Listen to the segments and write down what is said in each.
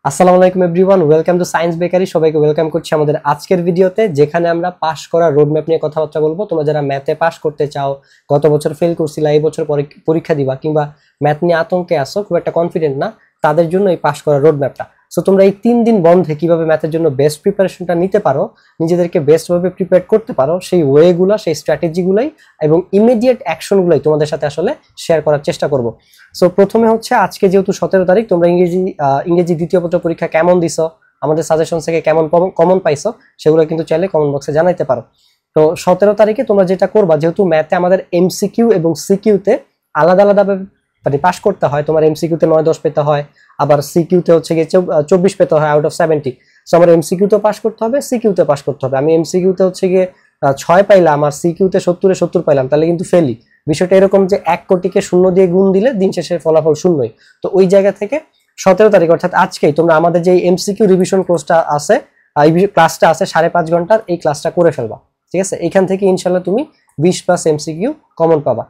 আসসালামু আলাইকুম everyone, welcome to science bakery. সবাইকে ওয়েলকাম করছি আমাদের আজকের ভিডিওতে, যেখানে আমরা পাস করা রোডম্যাপ নিয়ে কথাবার্তা বলবো। তোমরা যারা ম্যাথে পাস করতে চাও, গত বছর ফেল করছিলা, এই বছর পরীক্ষা দিবা, কিংবা ম্যাথ নিয়ে আতঙ্কে আসো, খুব একটা কনফিডেন্ট না, তাদের জন্য এই পাস করা রোডম্যাপটা। সো তোমরা এই 3 দিন বন্ধে কিভাবে ম্যাথের জন্য বেস্ট প্রিপারেশনটা নিতে পারো, নিজেদেরকে বেস্টভাবে প্রিপেয়ার করতে পারো, সেই ওয়েগুলো, সেই স্ট্র্যাটেজিগুলোই এবং ইমিডিয়েট অ্যাকশনগুলোই তোমাদের সাথে আসলে শেয়ার করার চেষ্টা করব। সো প্রথমে হচ্ছে, আজকে যেহেতু 17 তারিখ, তোমরা ইংরেজি দ্বিতীয় পত্র পরীক্ষা কেমন দিছো, আমাদের সাজেশন থেকে কেমন কমন পাইছো, সেগুলো কিন্তু চাইলে কমেন্ট বক্সে জানাইতে পারো। তো 17 তারিখে তোমরা যেটা করবা, যেহেতু ম্যাথে আমাদের এমসিকিউ এবং সিকিউতে আলাদা আলাদা মানে পাস করতে হয়, তোমার এমসিকিউতে 9-10 পেতে হয়, আবার সিকিউতে হচ্ছে গিয়ে 24 পেতে হয় আউট অফ 70। সো আমার এমসিকিউতে পাস করতে হবে, সিকিউতে পাস করতে হবে। আমি এমসিকিউতে হচ্ছে গিয়ে 6 পাইলাম আর সিকিউতে 70-70 পাইলাম, তাহলে কিন্তু ফেলি। বিষয়টা এরকম যে 1 কোটিকে 0 দিয়ে গুণ দিলে দিন শেষে ফলাফল শূন্যই। তো ওই জায়গা থেকে 17 তারিখ অর্থাৎ আজকেই তোমরা আমাদের যে এমসিকিউ রিভিশন কোর্সটা আছে, এই ক্লাসটা আছে 5.5 ঘন্টার, এই ক্লাসটা করে ফেলবা। ঠিক আছে, এখান থেকে ইনশাল্লাহ তুমি 20+ এমসিকিউ কমন পাবা।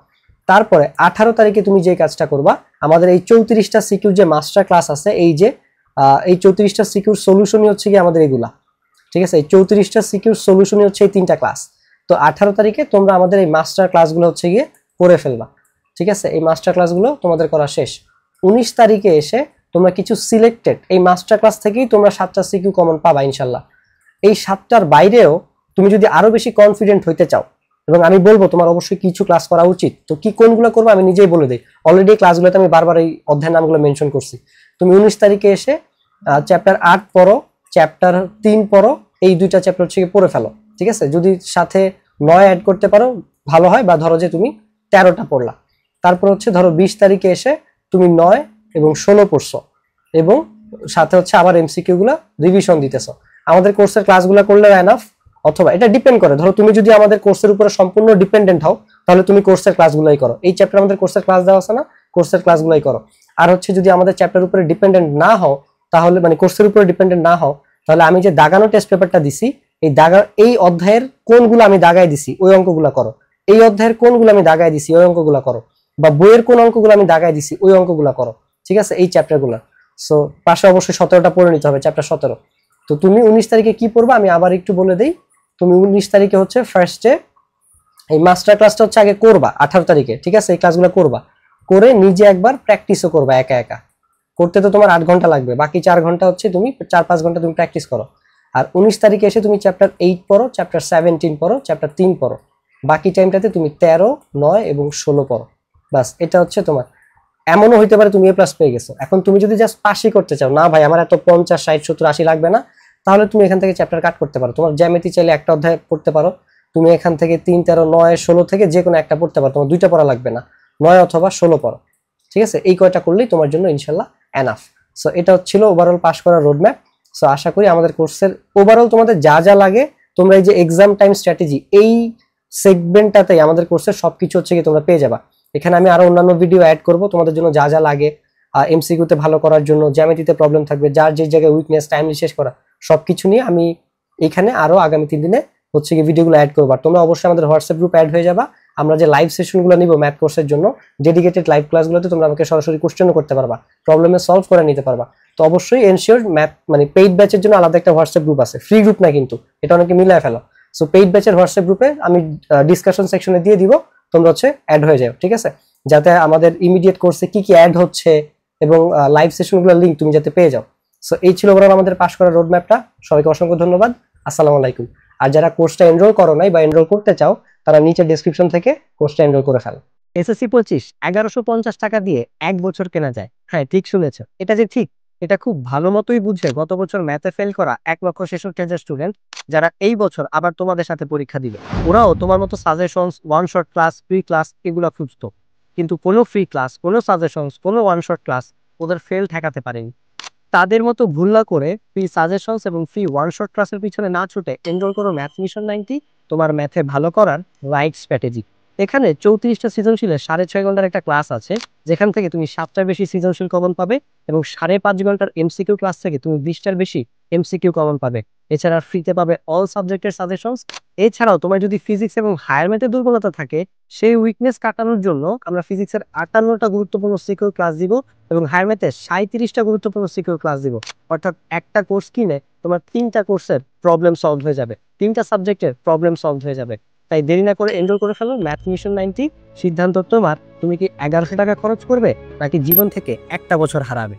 তারপরে 18 তারিখে তুমি যে কাজটা করবা, আমাদের এই 34টা সিকিউর যে মাস্টার ক্লাস আছে, এই 34টা সিকিউর সলিউশনই হচ্ছে কি আমাদের এগুলা। ঠিক আছে, এই 34টা সিকিউর সলিউশনই হচ্ছে এই 3টা ক্লাস। তো 18 তারিখে তোমরা আমাদের এই মাস্টার ক্লাসগুলো হচ্ছে গিয়ে করে ফেলবা। ঠিক আছে, এই মাস্টার ক্লাসগুলো তোমাদের করা শেষ। 19 তারিখে এসে তোমরা কিছু সিলেক্টেড এই মাস্টার ক্লাস থেকেই তোমরা 7টা সিকিউ কমন পাবা ইনশাল্লাহ। এই 7টার বাইরেও তুমি যদি আরো বেশি কনফিডেন্ট হইতে চাও, এবং আমি বলবো তোমার অবশ্যই কিছু ক্লাস করা উচিত, তো কি কোনগুলো করবো আমি নিজেই বলে দিই। অলরেডি এই ক্লাসগুলোতে আমি বারবার এই অধ্যায়ের নামগুলো মেনশন করছি। তুমি 19 তারিখে এসে চ্যাপ্টার 8 পড়ো, চ্যাপ্টার 3 পড়ো, এই 2টা চ্যাপ্টার হচ্ছে পড়ে ফেলো। ঠিক আছে, যদি সাথে 9 অ্যাড করতে পারো ভালো হয়, বা ধরো যে তুমি 13টা পড়লা। তারপর হচ্ছে ধরো 20 তারিখে এসে তুমি 9 এবং 16 পড়ছো, এবং সাথে হচ্ছে আবার এমসিকিউ গুলা রিভিশন দিতেছো। আমাদের কোর্সের ক্লাসগুলো করলে এনাফ, অথবা এটা ডিপেন্ড করে, ধরো তুমি যদি আমাদের কোর্সের উপরে সম্পূর্ণ ডিপেন্ডেন্ট হও, তাহলে তুমি কোর্সের ক্লাসগুলোই করো। এই চ্যাপ্টার আমাদের কোর্সের ক্লাস দেওয়া আছে না, কোর্সের ক্লাসগুলোই করো। আর হচ্ছে যদি আমাদের চ্যাপ্টার উপরে ডিপেন্ডেন্ট না হও, তাহলে মানে কোর্সের উপরে ডিপেন্ডেন্ট না হও, তাহলে আমি যে দাগানো টেস্ট পেপারটা দিছি, এই অধ্যায়ের কোনগুলো আমি দাগায় দিছি ওই অঙ্কগুলো করো, এই অধ্যায়ের কোনগুলো আমি দাগায় দিছি ওই অঙ্কগুলো করো, বা বইয়ের কোন অঙ্কগুলো আমি দাগায় দিছি ওই অঙ্কগুলো করো। ঠিক আছে, এই চ্যাপ্টারগুলো। সো পাশে অবশ্যই 17টা পড়ে নিতে হবে, চ্যাপ্টার 17। তো তুমি 19 তারিখে কি পড়বা আমি আবার একটু বলে দেই। তুমি 19 তারিখে হচ্ছে ফার্স্টে এই মাস্টার ক্লাসটা হচ্ছে আগে করবা 18 তারিখে। ঠিক আছে, এই ক্লাসগুলো করবা, করে নিজে একবার প্র্যাকটিসও করবা। একা একা করতে তো তোমার 8 ঘন্টা লাগবে, বাকি 4 ঘন্টা হচ্ছে তুমি 4-5 ঘন্টা তুমি প্র্যাকটিস করো। আর 19 তারিখে এসে তুমি চ্যাপ্টার 8 পড়ো, চ্যাপ্টার 17 পড়ো, চ্যাপ্টার 3 পড়ো। বাকি টাইমটাতে তুমি 13, 9 এবং 16 পড়ো। বাস, এটা হচ্ছে তোমার। এমনও হইতে পারে তুমি A+ পেয়ে গেছো। এখন তুমি যদি জাস্ট পাসই করতে চাও, না ভাই আমার এত 50, 60, 70, 80 লাগবে না, তাহলে তুমি এখান থেকে চ্যাপ্টার কাট করতে পারো। তোমার জ্যামিতি চাইলে একটা অধ্যায় পড়তে পারো, তুমি এখান থেকে 3, 13, 9, 16 থেকে যে কোনো একটা পড়তে পারো, তোমার 2টা পড়া লাগবে না, 9 অথবা 16 পড়ো। ঠিক আছে, এই কয়টা করলেই তোমার জন্য ইনশাল্লাহ এনাফ। সো এটা হচ্ছিল ওভারঅল পাস করার রোডম্যাপ। সো আশা করি আমাদের কোর্সের ওভারঅল তোমাদের যা যা লাগে, তোমরা এই যে এক্সাম টাইম স্ট্র্যাটেজি, এই সেগমেন্টটাতেই আমাদের কোর্সের সবকিছু হচ্ছে কি তোমরা পেয়ে যাবা। এখানে আমি আরো অন্যান্য ভিডিও অ্যাড করব তোমাদের জন্য, যা যা লাগে এমসিকিউতে ভালো করার জন্য, জ্যামিতিতে প্রবলেম থাকবে, যার যে জায়গায় উইকনেস, টাইমলি শেষ করা, সবকিছু নিয়ে আমি এখানে আরো আগামী 3 দিনে হচ্ছে কি ভিডিওগুলো অ্যাড করবো। আর তোমরা অবশ্যই আমাদের হোয়াটসঅ্যাপ গ্রুপ অ্যাড হয়ে যাবা। আমরা যে লাইভ সেশনগুলো নিব ম্যাথ কোর্সের জন্য, ডেডিকেটেড লাইভ ক্লাসগুলোতে তোমরা আমাকে সরাসরি কোশ্চেনও করতে পারবা, প্রবলেমে সলভ করে নিতে পারবা। তো অবশ্যই এনশিওর ম্যাথ মানে পেইড ব্যাচের জন্য আলাদা একটা হোয়াটসঅ্যাপ গ্রুপ আছে, ফ্রি গ্রুপ না কিন্তু, এটা অনেকে মিলায় ফেলো। সো পেইড ব্যাচের হোয়াটসঅ্যাপ গ্রুপে আমি ডিসকাশন সেকশনে দিয়ে দিব, তোমরা হচ্ছে অ্যাড হয়ে যাও। ঠিক আছে, যাতে আমাদের ইমিডিয়েট কোর্সে কি কি অ্যাড হচ্ছে এবং লাইভ সেশনগুলোর লিঙ্ক তুমি যাতে পেয়ে যাও। সো এই ছিল ওভারঅল আমাদের পাস করার রোডম্যাপটা। সবাইকে অসংখ্য ধন্যবাদ। আসসালামু আলাইকুম। আর যারা কোর্সটা এনরোল করো নাই বা এনরোল করতে চাও, তারা নিচে ডেসক্রিপশন থেকে কোর্সটা এনরোল করে ফেলো। এসএসসি 25 1150 টাকা দিয়ে 1 বছর কেনা যায়। হ্যাঁ, ঠিক শুনেছ, এটা যে ঠিক এটা খুব ভালো মতোই বুঝে গত বছর ম্যাথে ফেল করা 1,66,000 স্টুডেন্ট, যারা এই বছর আবার তোমাদের সাথে পরীক্ষা দিবে। ওরাও তোমার মতো suggestions, one shot class, free class এগুলো খুঁজতো, কিন্তু কোনো ফ্রি ক্লাস, কোনো সাজেশনস, কোনো ওয়ান শট ক্লাস ওদের ফেল ঠেকাতে পারেনি। তাদের মতো ভুল না করে ফ্রি সাজেশনস এবং ফ্রি ওয়ান শট ক্লাসের পিছনে না ছুটে এনরোল করো ম্যাথ মিশন 90, তোমার ম্যাথে ভালো করার রাইট স্ট্র্যাটেজি। এখানে 34টা সৃজনশীলের 6.5 ঘন্টার একটা ক্লাস আছে, যেখান থেকে তুমি 7টার বেশি সৃজনশীল কমন পাবে, এবং 5.5 ঘন্টার এমসিকিউ ক্লাস থেকে তুমি 20টার বেশি এমসিকিউ কমন পাবে। এছাড়া ফ্রিতে পাবে অল সাবজেক্টের সাজেশনস। এছাড়াও তোমার যদি ফিজিক্স এবং হায়ার ম্যাথে দুর্বলতা থাকে, সেই উইকনেস কাটানোর জন্য আমরা ফিজিক্সের 58টা গুরুত্বপূর্ণ সিকিউর ক্লাস দিব এবং হায়ার ম্যাথে 37টা গুরুত্বপূর্ণ সিকিউর ক্লাস দিব। অর্থাৎ একটা কোর্স কিনে তোমার 3টা কোর্সের প্রবলেম সলভ হয়ে যাবে, 3টা সাবজেক্টের প্রবলেম সলভ হয়ে যাবে। তাই দেরি না করে এনরোল করে ফেলো ম্যাথ মিশন 90। সিদ্ধান্ত তোমার, তুমি কি 1100 টাকা খরচ করবে নাকি জীবন থেকে একটা বছর হারাবে।